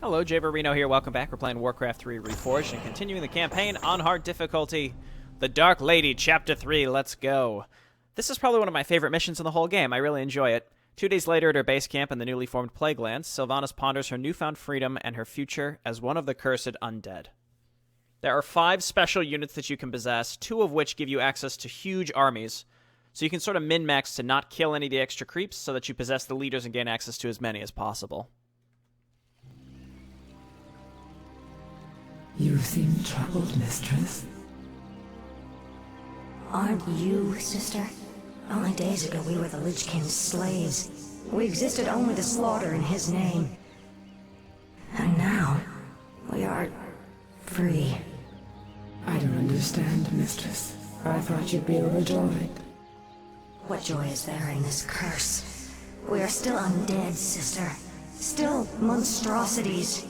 Hello, Jay Barino here. Welcome back. We're playing Warcraft 3 Reforged and continuing the campaign on hard difficulty. The Dark Lady, Chapter 3. Let's go. This is probably one of my favorite missions in the whole game. I really enjoy it. 2 days later at her base camp in the newly formed Plaguelands, Sylvanas ponders her newfound freedom and her future as one of the cursed undead. There are 5 special units that you can possess, 2 of which give you access to huge armies. So you can sort of min-max to not kill any of the extra creeps so that you possess the leaders and gain access to as many as possible. You seem troubled, mistress. Aren't you, sister? Only days ago we were the Lich King's slaves. We existed only to slaughter in his name. And now, we are free. I don't understand, mistress. I thought you'd be overjoyed. What joy is there in this curse? We are still undead, sister. Still monstrosities.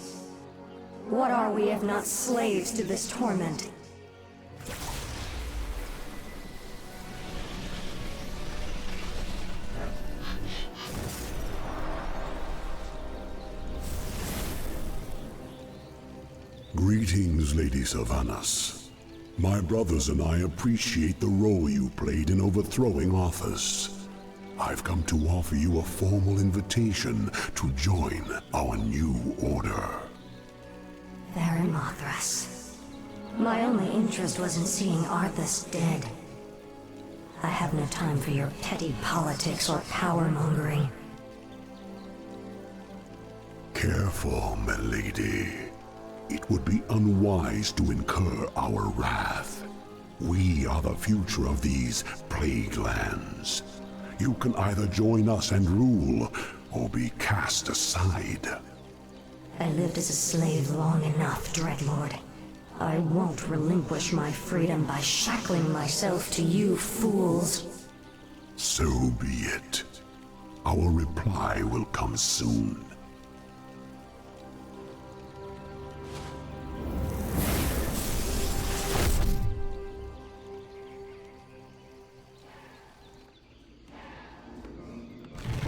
What are we if not slaves to this torment? Greetings, Lady Sylvanas. My brothers and I appreciate the role you played in overthrowing Arthas. I've come to offer you a formal invitation to join our new order. There in Mothras. My only interest was in seeing Arthas dead. I have no time for your petty politics or power-mongering. Careful, my lady. It would be unwise to incur our wrath. We are the future of these plague lands. You can either join us and rule, or be cast aside. I lived as a slave long enough, Dreadlord. I won't relinquish my freedom by shackling myself to you fools. So be it. Our reply will come soon.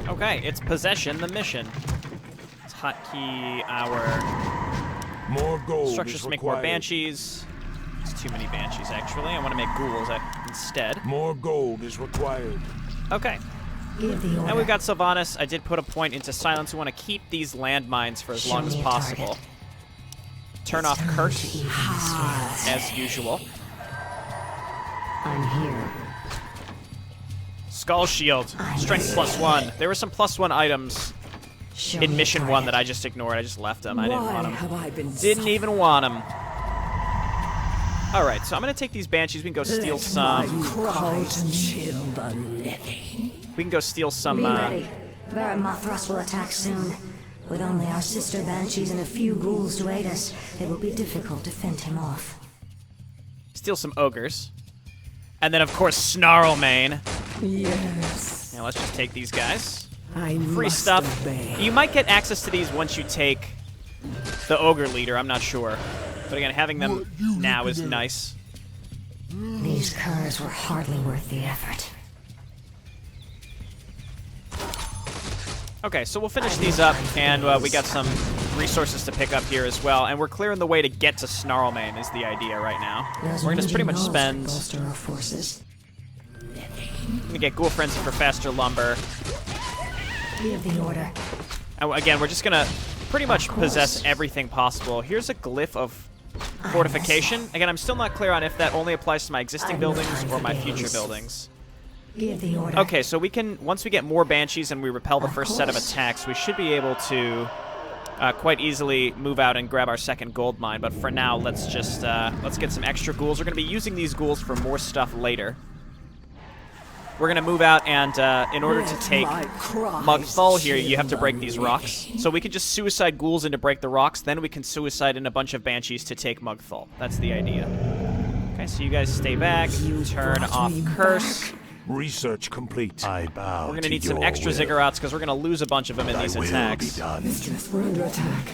Okay, it's Possession, the mission. Let's hotkey our more gold structures to make more banshees. It's too many banshees, actually. I want to make ghouls instead. More gold is required. Okay. And we've got Sylvanas. I did put a point into silence. We want to keep these landmines for as long as possible. Turn off Curse, as usual. I'm here. Skull Shield, Strength +1. There were some +1 items in Mission 1 that I just ignored. I just left them. I didn't want them. Didn't even want them. Alright, so I'm going to take these Banshees. We can go steal some... We can go steal some... Be ready. Baron Mothras will attack soon. With only our sister Banshees and a few ghouls to aid us, it will be difficult to fend him off. Steal some Ogres. And then, of course, Snarlmane. Yes. Now let's just take these guys. Free stuff. Obey. You might get access to these once you take the Ogre Leader. I'm not sure. But again, having them now is nice. These curs were hardly worth the effort. Okay, so we'll finish these up, and we got some resources to pick up here as well, and we're clearing the way to get to Snarlmane is the idea right now. We're going to pretty much spend... I'm going to get Ghoul Frenzy for faster lumber. Give the order. And again, we're just going to pretty much possess everything possible. Here's a glyph of fortification. Again, I'm still not clear on if that only applies to my existing buildings or my future buildings. Give the order. Okay, so we can, once we get more Banshees and we repel the first set of attacks, we should be able to quite easily move out and grab our second gold mine. But for now, let's just, let's get some extra ghouls. We're going to be using these ghouls for more stuff later. We're going to move out, and in order to take Mugthal here, you have to break these rocks. So we can just suicide ghouls in to break the rocks, then we can suicide in a bunch of Banshees to take Mugthal. That's the idea. Okay, so you guys stay back, turn off Curse. Research complete. I bow. We're going to need some extra Ziggurats, because we're going to lose a bunch of them in these attacks. Mistress, we're under attack.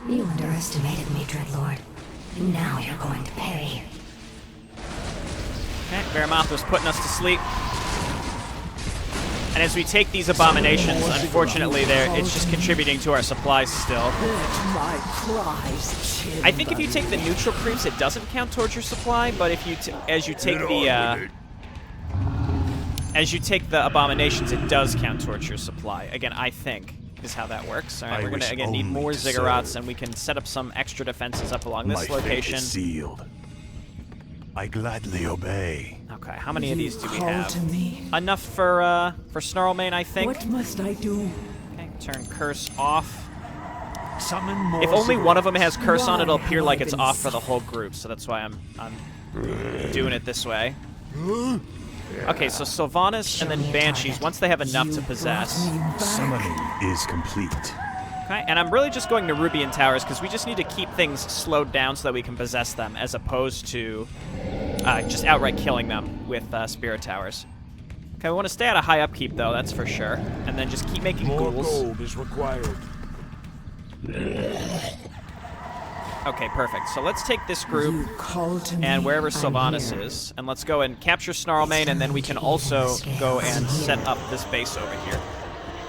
You underestimated me, Dreadlord. Now you're going to pay. Okay, Varamoth was putting us to sleep. And as we take these abominations, unfortunately, it's just contributing to our supplies still. I think if you take the neutral creeps, it doesn't count towards your supply. But if you, as you take the abominations, it does count towards your supply. Again, I think is how that works. All right, we're gonna again need more ziggurats, and we can set up some extra defenses up along this location. Sealed. I gladly obey. Okay, how many of these do we Call have? to me. Enough for Snarlmane, I think. What must I do? Okay, turn curse off. Summon more. If only one of them has curse on, it'll Why appear have like I it's been off for the whole group. So that's why I'm doing it this way. Okay, so Sylvanas and then Banshees, once they have enough to possess. Summoning is complete. Okay, and I'm really just going to Rubian Towers because we just need to keep things slowed down so that we can possess them, as opposed to just outright killing them with Spirit Towers. Okay, we want to stay out of high upkeep, though, that's for sure. And then just keep making More ghouls. gold is required. Okay, perfect. So let's take this group You call to me. and wherever I'm Sylvanas here. is, and let's go and capture Snarlmane, and then we can also go and set up this base over here.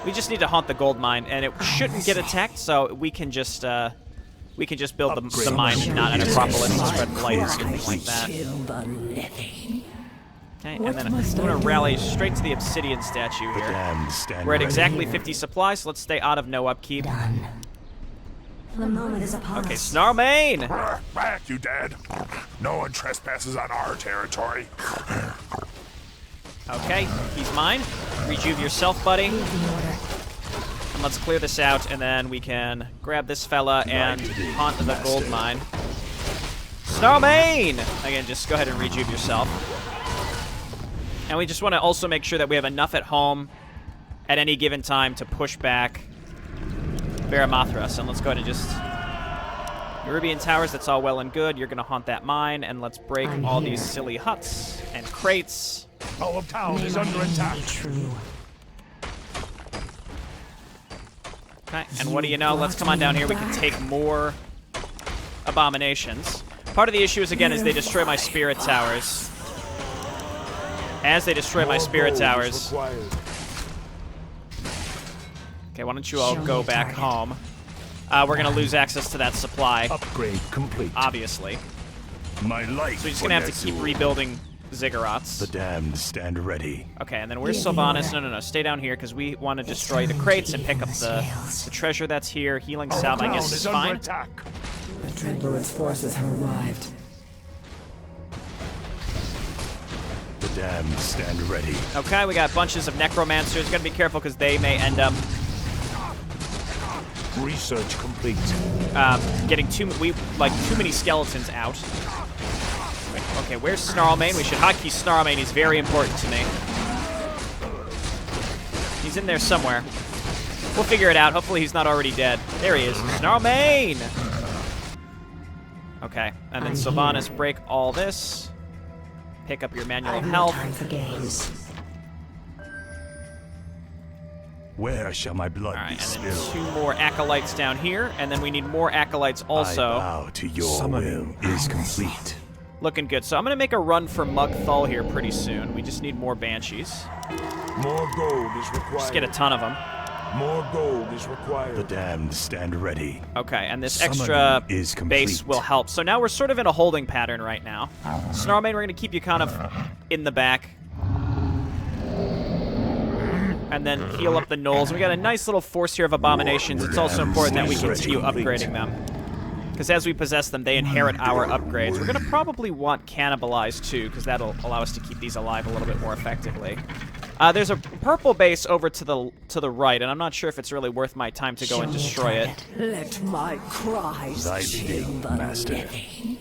We just need to haunt the gold mine, and it shouldn't get attacked, so we can just build the mine and not an Acropolis and spread light or something like that. Okay, and then I'm going to rally straight to the obsidian statue The here. damned stand We're at ready. exactly 50 supplies, so let's stay out of no upkeep. Done. The moment is upon Okay, us. Snarlmane! Back, you dead. No one trespasses on our territory. Okay, he's mine. Rejuve yourself, buddy. Give the order. And let's clear this out, and then we can grab this fella and haunt the gold mine. Snarlmane! Again, just go ahead and rejuve yourself. And we just want to also make sure that we have enough at home at any given time to push back Varamathras. And let's go ahead and just... Rubian Towers, that's all well and good. You're going to haunt that mine, and let's break I'm all here. these silly huts and crates. All of town May is my under aim attack. be true. Okay, and what do you know? Let's come on down here. We can take more abominations. Part of the issue is, again, is they destroy my spirit towers. As they destroy my More spirit gold is towers. required. Okay, why don't you all Show me go a back target. home? We're going to lose access to that supply, Upgrade complete. obviously. My life. So we're just going to have to keep rebuilding ziggurats. The damned stand ready. Okay, and then where's Give the Sylvanas? order. No, stay down here, because we want to destroy the time to crates and pick even up the the scales. treasure that's here. Healing Our salve, I town guess, is under fine. attack. The Dreadlord's forces have arrived. The damned stand ready. Okay, we got bunches of necromancers. Got to be careful, because they may end up Research complete. getting too many skeletons out. Okay, where's Snarlmane? We should hotkey Snarlmane. He's very important to me. He's in there somewhere. We'll figure it out. Hopefully he's not already dead. There he is. Snarlmane! Okay, and then I'm Sylvanas, here. break all this. Pick up your manual of I've no health. time for games. Where shall my blood All right, be and then spilled? 2 more acolytes down here, and then we need more acolytes also. I bow to your Summoning will is complete. Looking good. So I'm going to make a run for Mugthal here pretty soon. We just need more Banshees. More gold is required. Just get a ton of them. More gold is required. The damned stand ready. Okay, and this Summoning extra is complete. base will help. So now we're sort of in a holding pattern right now. Snarlmane, we're going to keep you kind of in the back. And then heal up the gnolls. We got a nice little force here of abominations. It's also important that we continue upgrading them. Because as we possess them, they inherit our upgrades. We're going to probably want Cannibalize too, because that'll allow us to keep these alive a little bit more effectively. There's a purple base over to the right, and I'm not sure if it's really worth my time to go and Show me a destroy it. target. Let my cries Thy chill bidding, the master. living.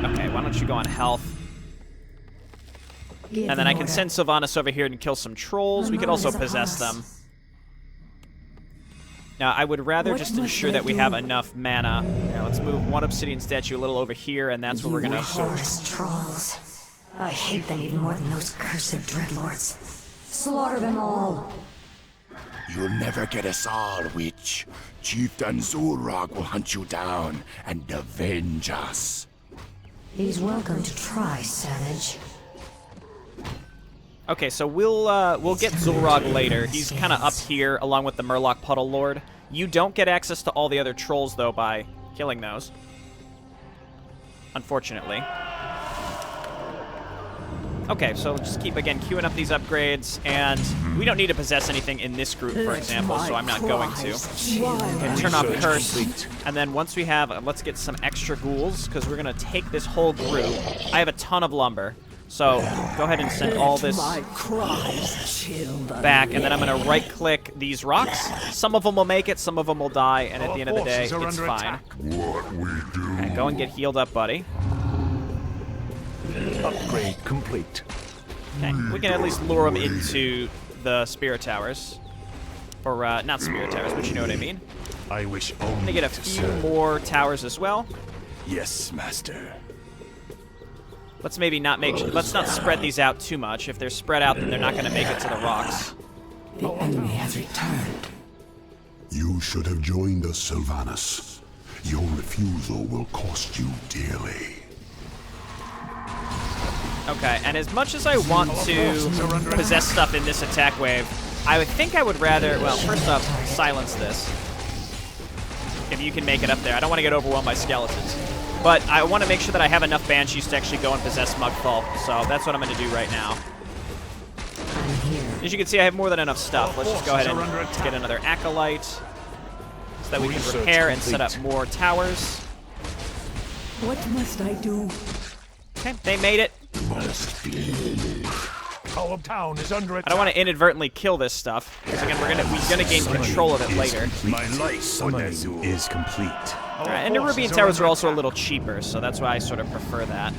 Okay, why don't you go on health? Give And then the I can order. send Sylvanas over here and kill some trolls. We could also Is upon possess us. them. Now, I would rather What just must ensure I that we do? have enough mana. Now, let's move one obsidian statue a little over here, and that's where we're going to... Horse trolls. I hate them even more than those cursed dreadlords. Slaughter them all. You'll never get us all, witch. Chieftain Zulrog will hunt you down and avenge us. He's welcome to try, savage. Okay, so we'll get Zulrog later. He's kind of up here along with the Murloc Puddle Lord. You don't get access to all the other trolls though by killing those. Unfortunately. Okay, so just keep again queuing up these upgrades, and we don't need to possess anything in this group, for example, so I'm not going to. Okay, turn off Curse, and then once we have, let's get some extra ghouls, because we're going to take this whole group. I have a ton of lumber, so go ahead and send all this back, and then I'm going to right-click these rocks. Some of them will make it, some of them will die, and at the end of the day, it's fine. What we do. Okay, go and get healed up, buddy. Upgrade complete. Okay, we can at least lure them into the Spirit Towers. Or, not Spirit Towers, but you know what I mean. I wish I'm only gonna get a to few serve. more towers as well. Yes, master. Let's maybe not let's not spread these out too much. If they're spread out, then they're not gonna make it to the rocks. The enemy has returned. You should have joined us, Sylvanus. Your refusal will cost you dearly. Okay, and as much as I want to possess stuff in this attack wave, I think I would rather, well, first off, silence this. If you can make it up there. I don't want to get overwhelmed by skeletons. But I want to make sure that I have enough Banshees to actually go and possess Mugfall, so that's what I'm going to do right now. As you can see, I have more than enough stuff. Let's just go ahead and get another Acolyte so that we can repair and set up more towers. What must I do? Okay, they made it. Column Town is under attack. I don't want to inadvertently kill this stuff, because again, we're gonna gain control of it later. My life summoning is complete. Alright, and the Rubian Towers are also a little cheaper, so that's why I sort of prefer that.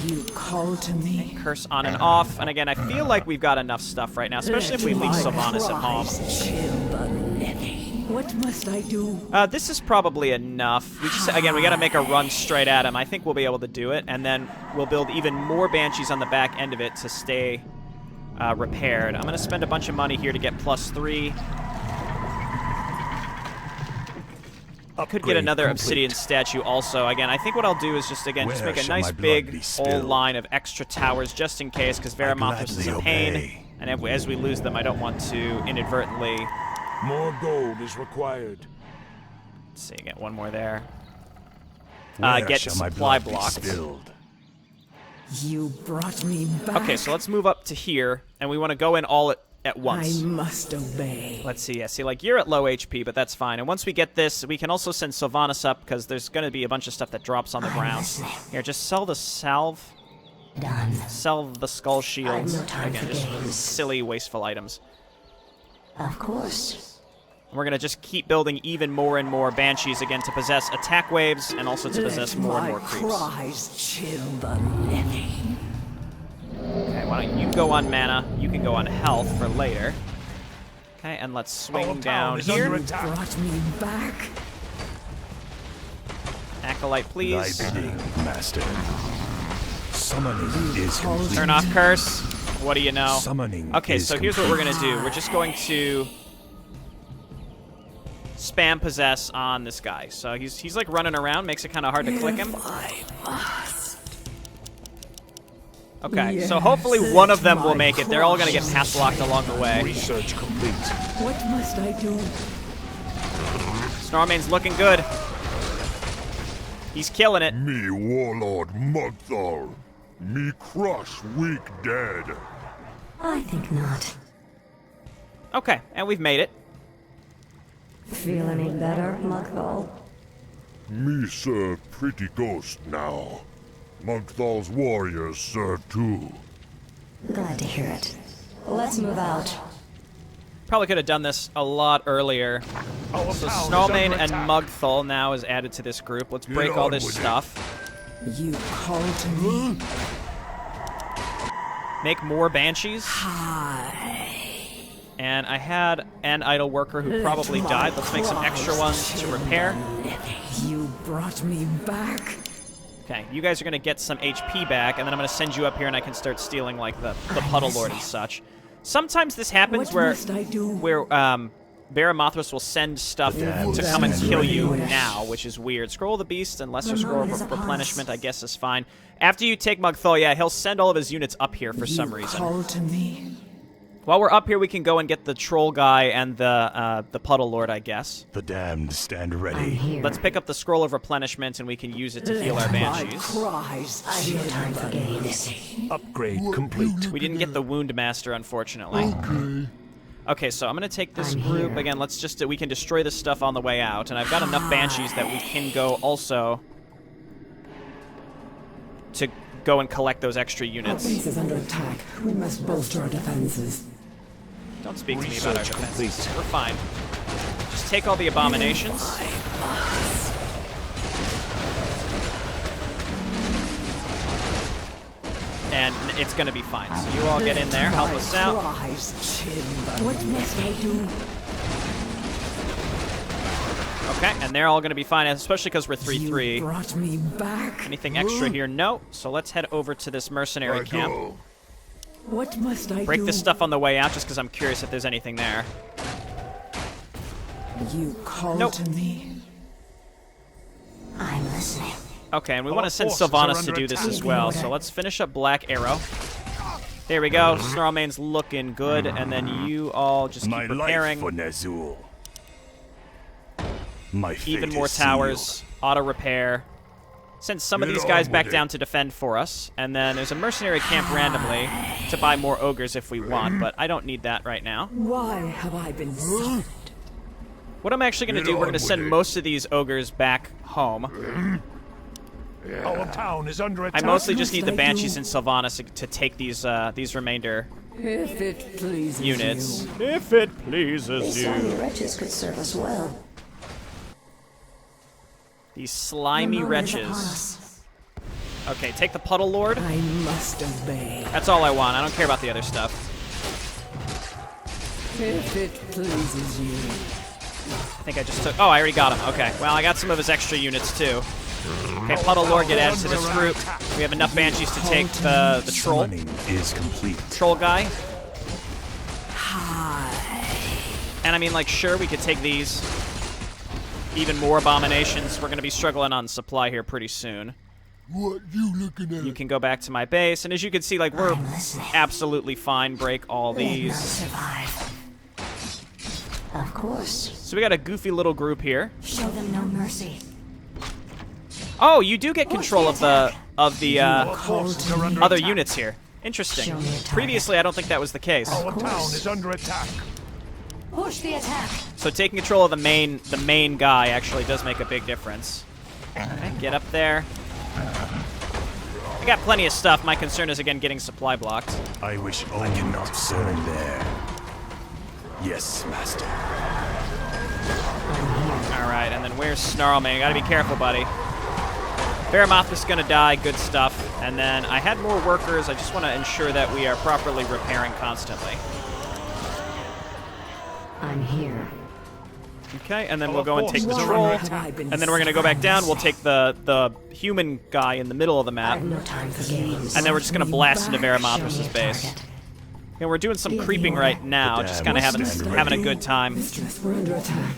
You call to me. Curse on and off, and again, I feel like we've got enough stuff right now, especially if we leave Sylvanas at home. Chill the living. What must I do? This is probably enough. We just, again, we gotta make a run straight at him. I think we'll be able to do it, and then we'll build even more Banshees on the back end of it to stay repaired. I'm gonna spend a bunch of money here to get +3. I could get another obsidian statue also. Again, I think what I'll do is just make a nice big old line of extra towers just in case, because Veramothras is a pain, and as we lose them, I don't want to inadvertently... More gold is required. Let's see, get one more there. Where Get shall my supply blood be blocks. spilled? You brought me back. Okay, so let's move up to here, and we want to go in all at once. I must obey. Let's see, yeah, see, like, you're at low HP, but that's fine. And once we get this, we can also send Sylvanas up, because there's going to be a bunch of stuff that drops on the ground. Here, just sell the salve. Done. Sell the skull shields. no time Again, for just games. silly, wasteful items. Of course. And we're going to just keep building even more and more Banshees, again, to possess attack waves, and also to possess more and more creeps. Cries chill the living. Okay, why don't you go on mana, you can go on health for later. Okay, and let's swing down here. Brought me back. Acolyte, Thy please. bidding, master. Summoning is complete. Turn off Curse. What do you know? Summoning Okay, is so here's what we're complete. going to do. We're just going to spam possess on this guy. So he's like running around, makes it kind of hard to click him. Okay, so hopefully one of them will make it. They're all going to get path blocked along the way. Research complete. What must I do? Snarmane's looking good. He's killing it. Me warlord Mugthal. Me crush weak dead. I think not. Okay, and we've made it. Feel any better, Mugthal? Me serve pretty ghost now. Mugthal's warriors serve too. Glad to hear it. Let's move out. Probably could have done this a lot earlier. So Snarmane and Mugthal now is added to this group. Let's break all this stuff. You call to me. Make more Banshees. Hi. And I had an idle worker who probably died. Let's make some extra ones to repair. You brought me back. Okay, you guys are going to get some HP back, and then I'm going to send you up here and I can start stealing, like, the Puddle Lord and such. Sometimes this happens What where must I do? Veramothras will send stuff to come and kill you now, which is weird. Scroll the Beast and Lesser Scroll of Replenishment, I guess, is fine. After you take Mugthol, yeah, he'll send all of his units up here for some reason. Called to me. While we're up here, we can go and get the troll guy and the puddle lord, I guess. The damned stand I'm ready. here. Let's pick up the scroll of replenishment, and we can use it to heal our banshees. Cries. I've no time for games. Upgrade complete. We didn't get the wound master, unfortunately. Okay, so I'm gonna take this I'm group here. again. Let's just we can destroy this stuff on the way out, and I've got enough banshees that we can go also to go and collect those extra Our units. base is under attack. We must bolster our defenses. Don't speak to me about our Research defenses. complete. We're fine. Just take all the abominations. And it's gonna be fine. So you all get in there, help us out. Cries, timber. What must I do? Okay, and they're all gonna be fine, especially because we're 3-3. You brought me back. Anything extra here? No. So let's head over to this mercenary camp. What must I Break do? this stuff on the way out just because I'm curious if there's anything there. You called Nope. to me. I'm listening. Okay, and we want to send forces Sylvanas are to under do this attack. as well. So let's finish up Black Arrow. There we go. Snarlmane's looking good, and then you all just My keep life repairing. for Ner'zhul. My fate Even more is towers, sealed. auto repair. Send some of Get these on guys with back it. down to defend for us, and then there's a mercenary camp randomly to buy more ogres if we want, but I don't need that right now. Why have I been summoned? What I'm actually going to Get do, we're on going to with send it. most of these ogres back home. Our town is under I attack. mostly just need the must I Banshees do? and Sylvanas to take these remainder If it pleases units. you. If it pleases These slimy wretches could serve us well. These slimy The moment is upon wretches. us. Okay, take the Puddle Lord. I must obey. That's all I want. I don't care about the other stuff. If it pleases you. I think I just took... Oh, I already got him. Okay, well, I got some of his extra units, too. Okay, Puddle Lord, get added to this group. We have enough Banshees to take the troll. Summoning is complete. Troll guy. And I mean, like, sure, we could take these. Even more abominations. We're going to be struggling on supply here pretty soon. What you looking at? You can go back to my base, and as you can see, like, we're I'm listening. absolutely fine. Break all Let none these. survive. Of course. So we got a goofy little group here. Show them no mercy. Oh, you do get control of the Our forces are under other attack. units here. Interesting. Show me a target. Previously, I don't think that was the case. Our town is under attack. Push the attack. So taking control of the main guy actually does make a big difference. Okay, get up there. I got plenty of stuff. My concern is again getting supply blocked. I wish I cannot serve there. Yes, master. All right, and then where's Snarlmane? Gotta be careful, buddy. Baramothra's gonna die. Good stuff. And then I had more workers. I just want to ensure that we are properly repairing constantly. I'm here. Okay, and then we'll go and take the Why troll. have I been And then we're gonna go back down. We'll take the human guy in the middle of the map, I've no time for games. and then we're just gonna blast into Show me Baramothra's a base. target. And we're doing some Give me creeping order. right now, The just dam kind of will stand having a ready. good time. Mistress, we're under attack.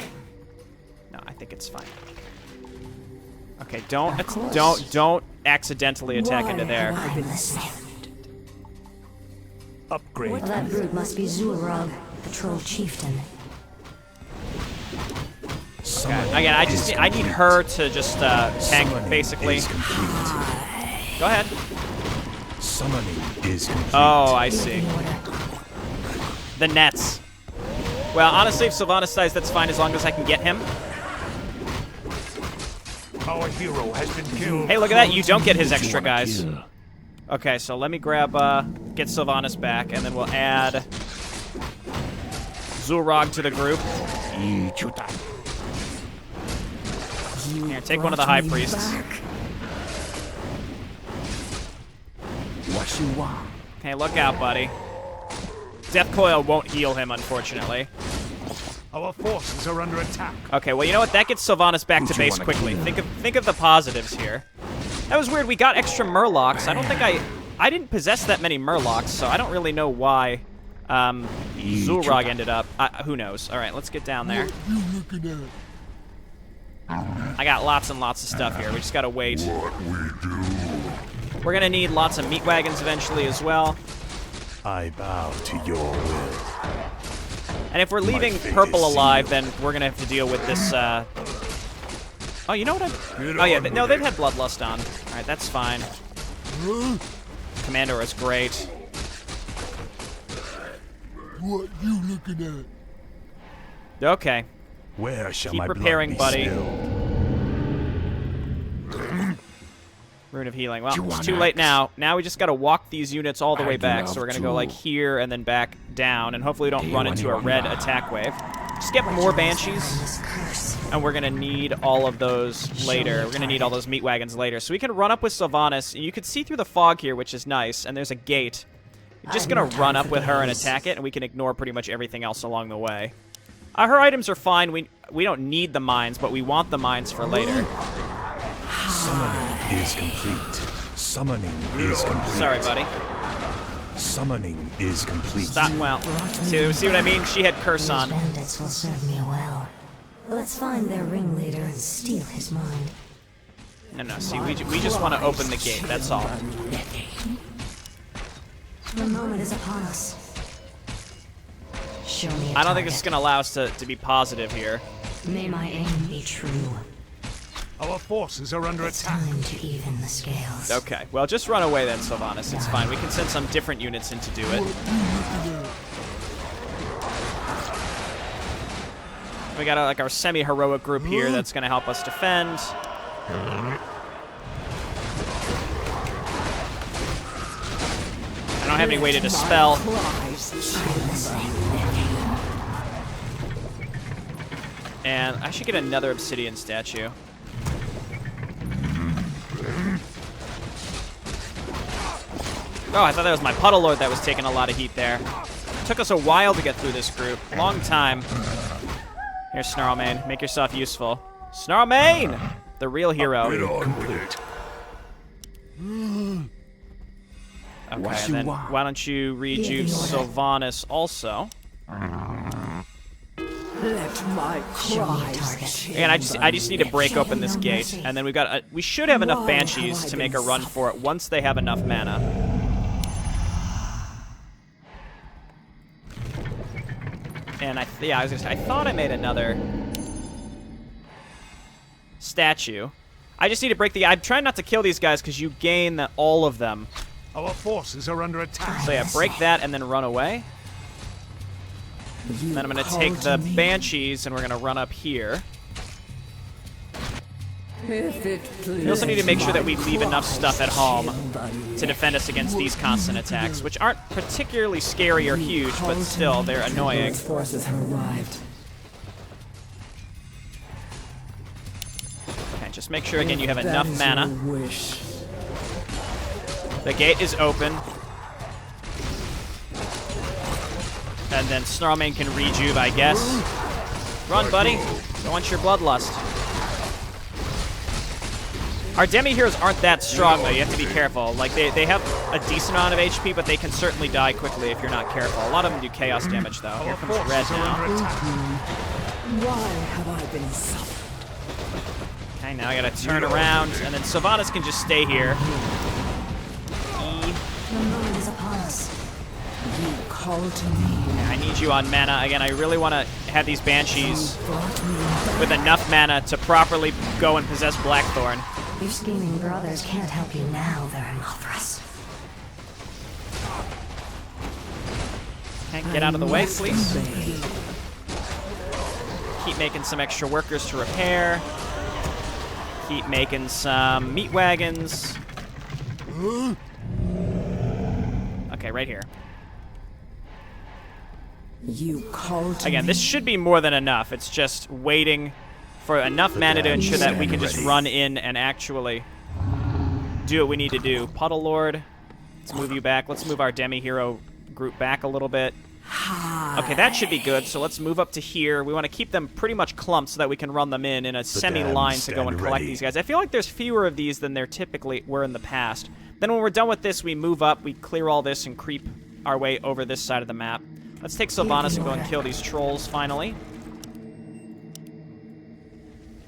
No, I think it's fine. Okay, don't Of course. don't accidentally attack Why into have there. I I'm been listening. Upgrade. Well, that brute must be Zulrog, the troll chieftain. Again, I need her to just tank basically. Is complete. Go ahead. Summoning is complete. Oh, I see. Give me order. The nets. Well, honestly, if Sylvanas dies, that's fine as long as I can get him. Our hero has been killed. Hey, look at that. You don't get his extra guys. Okay, so let me grab, get Sylvanas back, and then we'll add Zulrog to the group. Here, take one of the high Brought me priests. back. What you want? Okay, look out, buddy. Death Coil won't heal him, unfortunately. Our forces are under attack. Okay, well, you know what? That gets Sylvanas back to you base wanna quickly. Think of the positives here. That was weird. We got extra Murlocs. I don't think I didn't possess that many Murlocs, so I don't really know why Zulrog ended up. Who knows? All right, let's get down there. You looking at? I got lots and lots of stuff here. We just gotta wait. What we do? We're going to need lots of meat wagons eventually as well. I bow to your will. And if we're leaving fate purple is alive, sealed. then we're going to have to deal with this, Oh, you know what Get Oh, yeah, on no, with they've it. had Bloodlust on. Alright, that's fine. Commander is great. What you looking at? Okay. Where shall Keep my repairing, blood be buddy. spilled? Rune of Healing. Well, You it's want too late axe? now. Now we just got to walk these units all the way I'd back. love So we're going to go, like, to. here and then back down. And hopefully we don't Do run you into a want red that? attack wave. Just get more Banshees. This curse. And we're going to need all of those later. We're going to need all those meat wagons later. So we can run up with Sylvanas. You can see through the fog here, which is nice. And there's a gate. We're just going to run up with her and attack it. And we can ignore pretty much everything else along the way. Her items are fine. We don't need the mines, but we want the mines for later. Summoning is complete. Summoning is complete. Sorry, buddy. Summoning is complete. Stop. Well, see what I mean? She had curse These on. bandits will serve me well. Let's find their ringleader and steal his mind. No, see, we just want to open the gate. That's all. The moment is upon us. Show me a I don't think this is target. going to allow us to be positive here. May my aim be true. Our forces are under It's time to even the scales. Okay, well, just run away then, Sylvanas. It's fine. We can send some different units in to do it. We got like our semi-heroic group here that's going to help us defend. I don't have any way to dispel. And I should get another obsidian statue. Oh, I thought that was my Puddle Lord that was taking a lot of heat there. Took us a while to get through this group. Long time. Here, Snarlmane. Make yourself useful. Snarlmane! The real hero. Okay, and then why don't you rejuve Sylvanas also? Let my cries And I just need to break open this gate, and then we should have enough Banshees to make a run for it once they have enough mana. And I thought I made another statue. I just need to break the. I'm trying not to kill these guys because you gain all of them. Our forces are under attack. So yeah, break that and then run away. And then I'm going to take the Banshees and we're going to run up here. We also need to make sure that we leave enough stuff at home to defend us against these constant attacks, which aren't particularly scary or huge, but still, they're annoying. forces have arrived. Okay, just make sure, again, you have enough mana. Wish. The gate is open. And then Snarlmane can rejuve, I guess. Run, buddy. Don't want your bloodlust. Our demi-heroes aren't that strong, though. You have to be careful. Like, they have a decent amount of HP, but they can certainly die quickly if you're not careful. A lot of them do chaos damage, though. Here comes Red now. Why have I been suffered? Okay, now I gotta turn around, and then Sylvanas can just stay here. The moment is upon us. You call to me. I need you on mana. Again, I really want to have these Banshees Brought me back. with enough mana to properly go and possess Blackthorn. Your scheming brothers can't help you now, Veramothras. Okay, get out of the way, please. Obey. Keep making some extra workers to repair. Keep making some meat wagons. Okay, right here. You call to Again, me. this should be more than enough. It's just waiting for enough mana to ensure that we can just run in and actually do what we need to do. Puddle Lord, let's move you back. Let's move our demi-hero group back a little bit. Okay, that should be good. So let's move up to here. We want to keep them pretty much clumped so that we can run them in a semi-line to go and stand collect ready. these guys. I feel like there's fewer of these than there typically were in the past. Then when we're done with this, we move up, we clear all this, and creep our way over this side of the map. Let's take Sylvanas and go and kill these trolls, finally.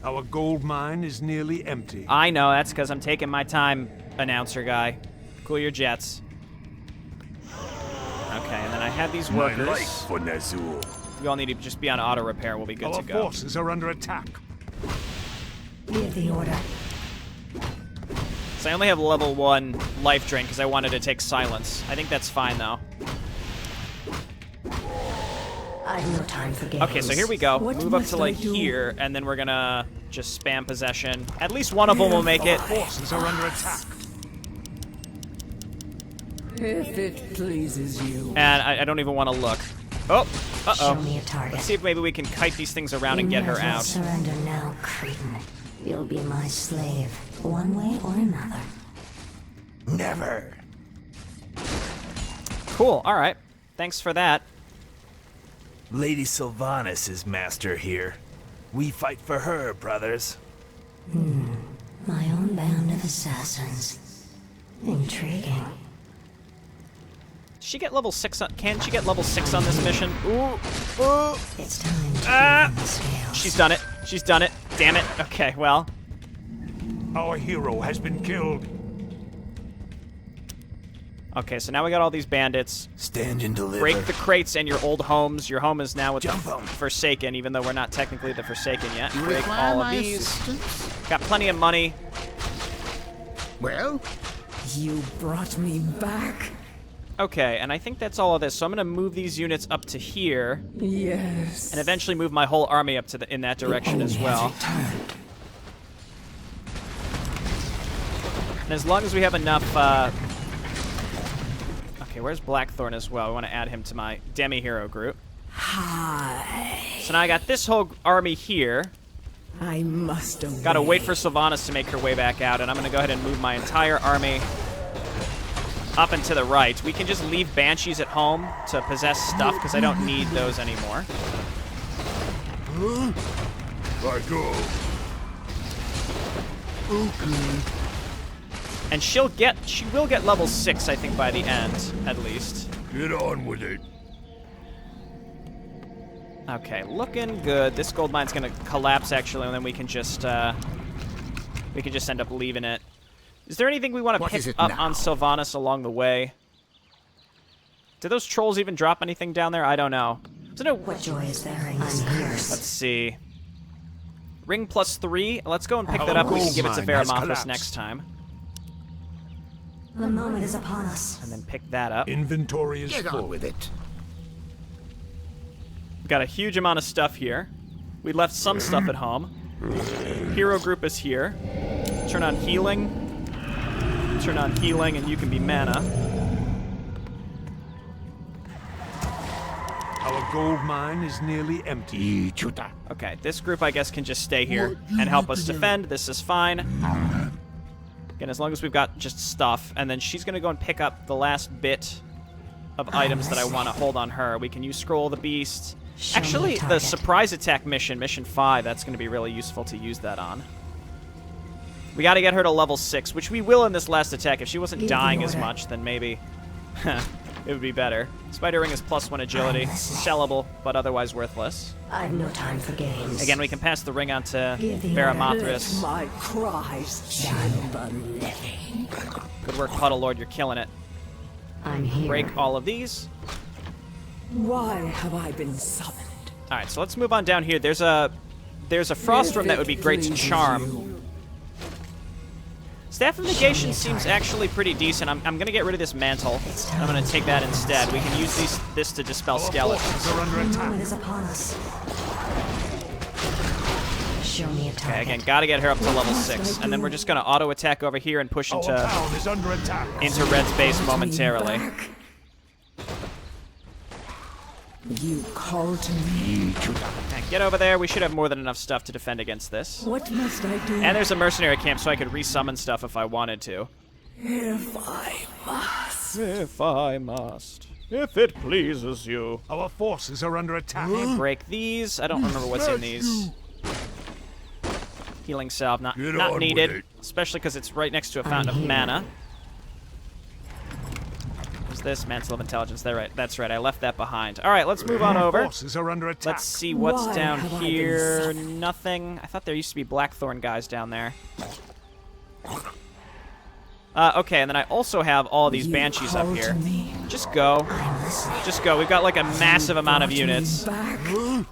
Our gold mine is nearly empty. I know, that's because I'm taking my time announcer guy. Cool your jets. Okay, and then I have these My workers. life for Nazul. We all need to just be on auto repair. We'll be good Our to go. forces are under attack. Give the order. So I only have level 1 life drain because I wanted to take silence. I think that's fine, though. I've no time for games. Okay, so here we go. What Move up must to, like, I do? here, and then we're gonna just spam possession. At least one of them will make it. Forces are under attack. If it pleases you. And I don't even want to look. Oh! Show Uh-oh. me a target. Let's see if maybe we can kite these things around and get her out. Surrender now, Cretan. You'll be my slave, one way or another. Never. Cool, alright. Thanks for that. Lady Sylvanas is master here. We fight for her, brothers. My own band of assassins. Intriguing. She get level 6 on... Can she get level 6 on this mission? Ooh! Ooh! It's time to Ah! even the scales. She's done it. She's done it. Damn it. Okay, well. Our hero has been killed. Okay, so now we got all these bandits. Stand and deliver. Break the crates and your old homes. Your home is now with Jump the 'em. Forsaken, even though we're not technically the Forsaken yet. You Break require all of my these. assistance? Got plenty of money. Well, You brought me back. Okay, and I think that's all of this. So I'm going to move these units up to here, Yes. and eventually move my whole army up to in that direction as well. And as long as we have enough... Okay, where's Blackthorn as well? I want to add him to my demi-hero group. Hi. So now I got this whole army here. I must obey. Gotta wait for Sylvanas to make her way back out, and I'm gonna go ahead and move my entire army up and to the right. We can just leave Banshees at home to possess stuff, because I don't need those anymore. I go. Okay. And she will get level 6, I think, by the end, at least. Get on with it. Okay, looking good. This gold mine's gonna collapse, actually, and then we can just end up leaving it. Is there anything we want to What pick is it up now? on Sylvanas along the way? Do those trolls even drop anything down there? I don't know. So no, What joy is there in this curse? let's see. Ring +3. Let's go and pick Our that up. We can gold give it to mine has Veramothras collapsed. next time. The moment is upon us. And then pick that up. Inventory is get full. on with it. Got a huge amount of stuff here. We left some stuff at home. Hero group is here. Turn on healing. Turn on healing, and you can be mana. Our gold mine is nearly empty. Chuta. Okay, this group, I guess, can just stay here and help us defend. This is fine. Again, as long as we've got just stuff. And then she's going to go and pick up the last bit of items that I want to hold on her. We can use Scroll of the Beast. Show me Actually, a the target. surprise attack mission, mission 5, that's going to be really useful to use that on. We got to get her to level 6, which we will in this last attack. If she wasn't Give the dying as order. much, then maybe it would be better. Spider Ring is +1 agility. Sellable, but otherwise worthless. I've no time for games. Again, we can pass the ring on to Give the Let Veramothras. my cries channel the living. Good work, Puddle Lord. You're killing it. I'm here. Break all of these. Why have I been summoned? All right, so let's move on down here. There's a frost room that would be great to charm. Staff of Negation seems actually pretty decent. I'm going to get rid of this mantle. I'm going to take that instead. We can use this to dispel Our skeletons. forces are under The attack. moment is upon us. Show me a Okay, target. again, got to get her up to level 6. And then we're just going to auto-attack over here and push Our into town is under attack. Red's base momentarily. Back. You call to me. And get over there. We should have more than enough stuff to defend against this. What must I do? And there's a mercenary camp, so I could resummon stuff if I wanted to. If I must. If I must. If it pleases you. Our forces are under attack. Break these. I don't remember what's in these. Healing salve, not Get on with needed. it. Especially because it's right next to a fountain of here. mana. What's this? Mantle of Intelligence. That's right. I left that behind. All right, let's move on Our over. forces are under attack. Let's see what's Why down have I been here. Nothing. I thought there used to be Blackthorn guys down there. Okay, and then I also have all these banshees up called here. to me. Just go. I'm listening. Just go. We've got like a massive amount of Brought me units. back.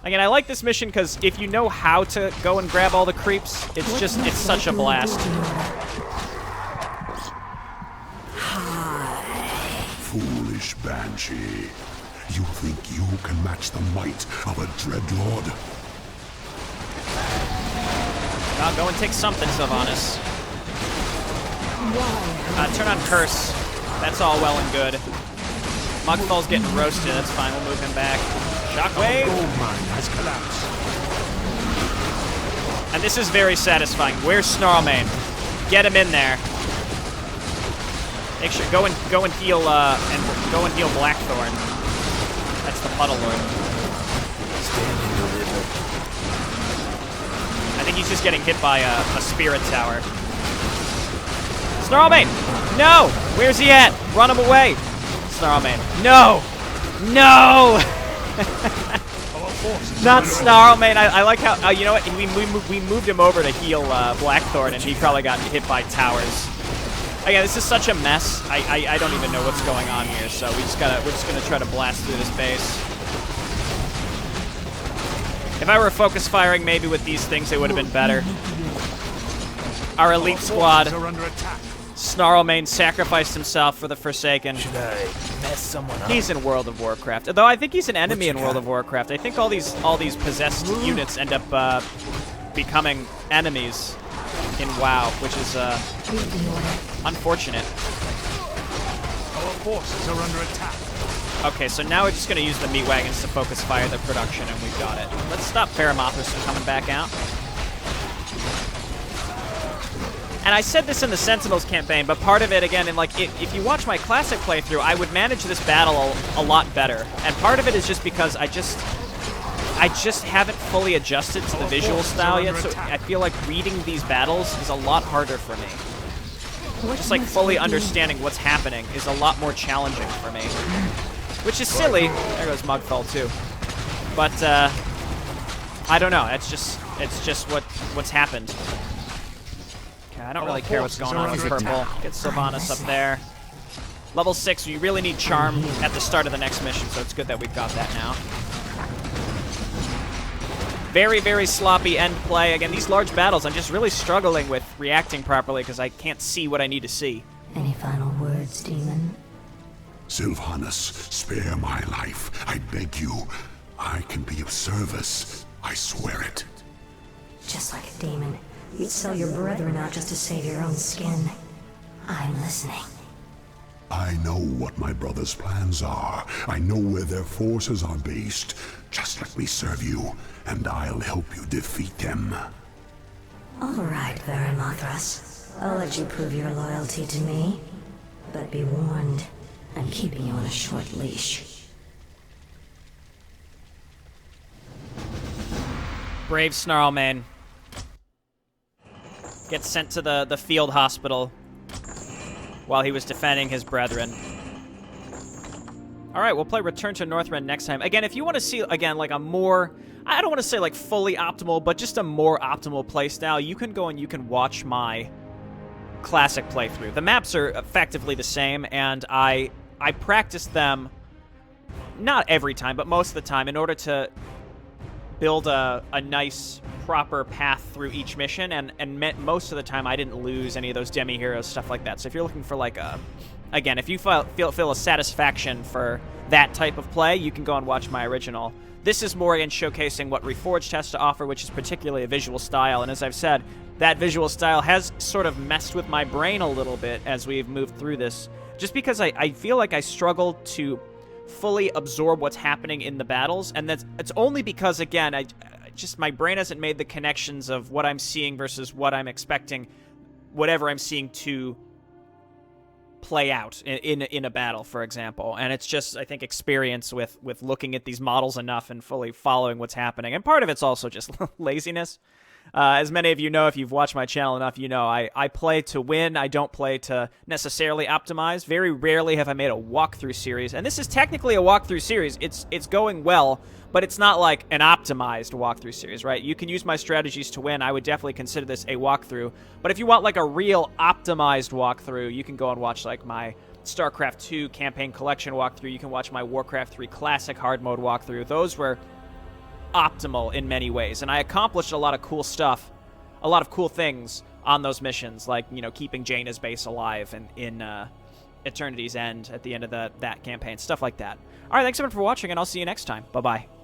Again, I like this mission because if you know how to go and grab all the creeps, it's such a blast. Foolish Banshee. You think you can match the might of a Dreadlord? I'll go and take something, Sylvanas. Turn on Curse. That's all well and good. Mugfall's getting roasted. That's fine. We'll move him back. Shockwave. Gold mine has collapsed. And this is very satisfying. Where's Snarlmane? Get him in there. Make sure go and heal Blackthorn. That's the Puddle Lord. Standing deliver. I think he's just getting hit by a Spirit Tower. Snarlmane! No! Where's he at? Run him away! Snarlmane. No! No! Not Snarlmane. I like how, you know what? We moved him over to heal Blackthorn, and he probably got hit by towers. Again, this is such a mess. I don't even know what's going on here, so we're just gonna try to blast through this base. If I were focus firing maybe with these things, it would have been better. Our elite squad, Are under attack. Snarlmane sacrificed himself for the Forsaken. Should I mess someone up? He's in World of Warcraft. Though I think he's an enemy in World of Warcraft. I think all these possessed units end up becoming enemies in WoW, which is unfortunate. Our forces are under attack. Okay, so now we're just going to use the meat wagons to focus fire the production, and we've got it. Let's stop Paramothras from coming back out. And I said this in the Sentinels campaign, but part of it, again, if you watch my classic playthrough, I would manage this battle a lot better. And part of it is just because I just haven't fully adjusted to the visual style yet, so I feel like reading these battles is a lot harder for me. Just like fully understanding what's happening is a lot more challenging for me. Which is silly. There goes Mugfall too. But I don't know. It's just what's happened. Okay, I don't really care what's going on with purple. Get Sylvanas up there. Level 6, you really need Charm at the start of the next mission, so it's good that we've got that now. Very, very sloppy end play. Again, these large battles, I'm just really struggling with reacting properly because I can't see what I need to see. Any final words, demon? Sylvanas, spare my life. I beg you. I can be of service. I swear it. Just like a demon, you'd sell your brethren out just to save your own skin. I'm listening. I know what my brother's plans are. I know where their forces are based. Just let me serve you, and I'll help you defeat them. All right, Baron Mothras. I'll let you prove your loyalty to me. But be warned, I'm keeping you on a short leash. Brave Snarlmane gets sent to the field hospital while he was defending his brethren. All right, we'll play Return to Northrend next time. Again, if you want to see, again, like a more, I don't want to say like fully optimal, but just a more optimal playstyle, you can go and you can watch my classic playthrough. The maps are effectively the same, and I practice them, not every time, but most of the time, in order to build a nice, proper path through each mission, and most of the time I didn't lose any of those demi-heroes, stuff like that. So if you're looking for like a, again, if you feel a satisfaction for that type of play, you can go and watch my original. This is more in showcasing what Reforged has to offer, which is particularly a visual style, and as I've said, that visual style has sort of messed with my brain a little bit as we've moved through this, just because I feel like I struggle to fully absorb what's happening in the battles, and it's only because, again, I just my brain hasn't made the connections of what I'm seeing versus what I'm expecting, whatever I'm seeing to play out in a battle, for example. And it's just, I think, experience with looking at these models enough and fully following what's happening. And part of it's also just laziness. As many of you know, if you've watched my channel enough, you know I play to win. I don't play to necessarily optimize. Very rarely have I made a walkthrough series, and this is technically a walkthrough series. It's going well, but it's not like an optimized walkthrough series, right? You can use my strategies to win. I would definitely consider this a walkthrough. But if you want like a real optimized walkthrough, you can go and watch like my StarCraft 2 campaign collection walkthrough. You can watch my Warcraft 3 classic hard mode walkthrough. Those were optimal in many ways, and I accomplished a lot of cool stuff, a lot of cool things on those missions, like, you know, keeping Jaina's base alive and in Eternity's End at the end of that campaign, stuff like that. All right, thanks everyone for watching, and I'll see you next time. Bye-bye.